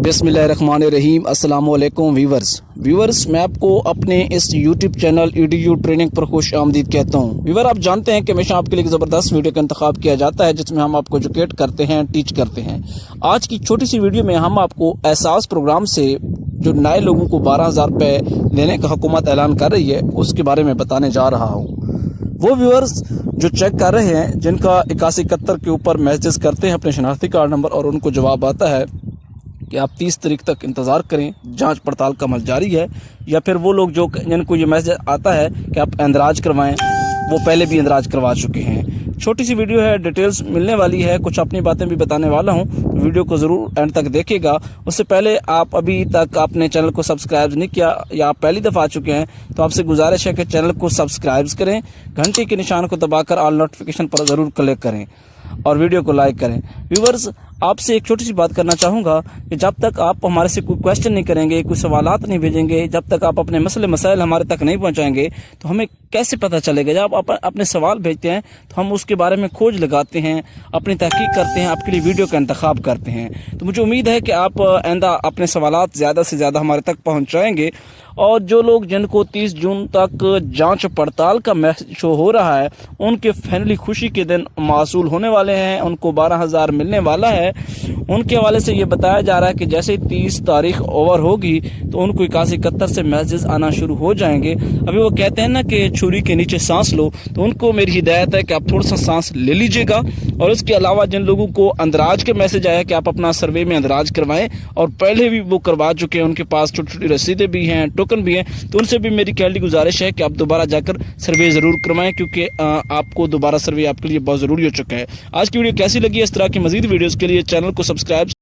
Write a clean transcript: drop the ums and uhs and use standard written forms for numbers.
बिस्मिल्लाहिर्रहमानिर्रहीम। अस्सलाम वालेकुम व्यूवर्स, मैं आपको अपने इस यूट्यूब चैनल EDU ट्रेनिंग पर खुश आमदीद कहता हूँ। व्यूवर, आप जानते हैं कि हमेशा आपके लिए ज़बरदस्त वीडियो का इंतखाब किया जाता है जिसमें हम आपको एजुकेट करते हैं, टीच करते हैं। आज की छोटी सी वीडियो में हम आपको एहसास प्रोग्राम से जो नए लोगों को 12,000 रुपये देने का हुकूमत ऐलान कर रही है उसके बारे में बताने जा रहा हूँ। वो व्यूअर्स जो चेक कर रहे हैं, जिनका 8171 के ऊपर मैसेज करते हैं अपने शनाख्ती कार्ड नंबर और उनको जवाब आता है कि आप 30 तारीख तक इंतज़ार करें, जांच पड़ताल का अमल जारी है, या फिर वो लोग जो जिनको ये मैसेज आता है कि आप इंदराज करवाएं, वो पहले भी इंदराज करवा चुके हैं। छोटी सी वीडियो है, डिटेल्स मिलने वाली है, कुछ अपनी बातें भी बताने वाला हूं, तो वीडियो को ज़रूर एंड तक देखिएगा। उससे पहले आप अभी तक अपने चैनल को सब्सक्राइब नहीं किया या आप पहली दफ़ा आ चुके हैं तो आपसे गुजारिश है कि चैनल को सब्सक्राइब करें, घंटे के निशान को दबाकर ऑल नोटिफिकेशन पर ज़रूर क्लिक करें और वीडियो को लाइक करें। व्यूवर्स, आपसे एक छोटी सी बात करना चाहूँगा कि जब तक आप हमारे से कोई क्वेश्चन नहीं करेंगे, कोई सवालात नहीं भेजेंगे, जब तक आप अपने मसले मसाइल हमारे तक नहीं पहुँचाएंगे तो हमें कैसे पता चलेगा। जब आप अपने सवाल भेजते हैं तो हम उसके बारे में खोज लगाते हैं, अपनी तहकीक करते हैं, आपके लिए वीडियो का इंतखाब करते हैं। तो मुझे उम्मीद है कि आप आइंदा अपने सवालात ज़्यादा से ज़्यादा हमारे तक पहुँचाएँगे। और जो लोग जिनको 30 जून तक जांच पड़ताल का मैसेज शो हो रहा है, उनके फाइनली खुशी के दिन मासूल होने वाले हैं, उनको 12,000 मिलने वाला है। उनके हवाले से ये बताया जा रहा है कि जैसे 30 तारीख ओवर होगी तो उनको 8171 से मैसेज आना शुरू हो जाएंगे। अभी वो कहते हैं ना कि छुरी के नीचे सांस लो, तो उनको मेरी हिदायत है कि आप थोड़ा सा सांस ले लीजिएगा। और उसके अलावा जिन लोगों को अंदराज के मैसेज आया कि आप अपना सर्वे में अंदराज करवाएं और पहले भी वो करवा चुके हैं, उनके पास छोटी छोटी रसीदें भी हैं, टोकन भी हैं, तो उनसे भी मेरी कहली गुजारिश है कि आप दोबारा जाकर सर्वे ज़रूर करवाएं, क्योंकि आपको दोबारा सर्वे आपके लिए बहुत ज़रूरी हो चुका है। आज की वीडियो कैसी लगी? इस तरह की मज़ीद वीडियोज़ के लिए चैनल को सब्सक्राइब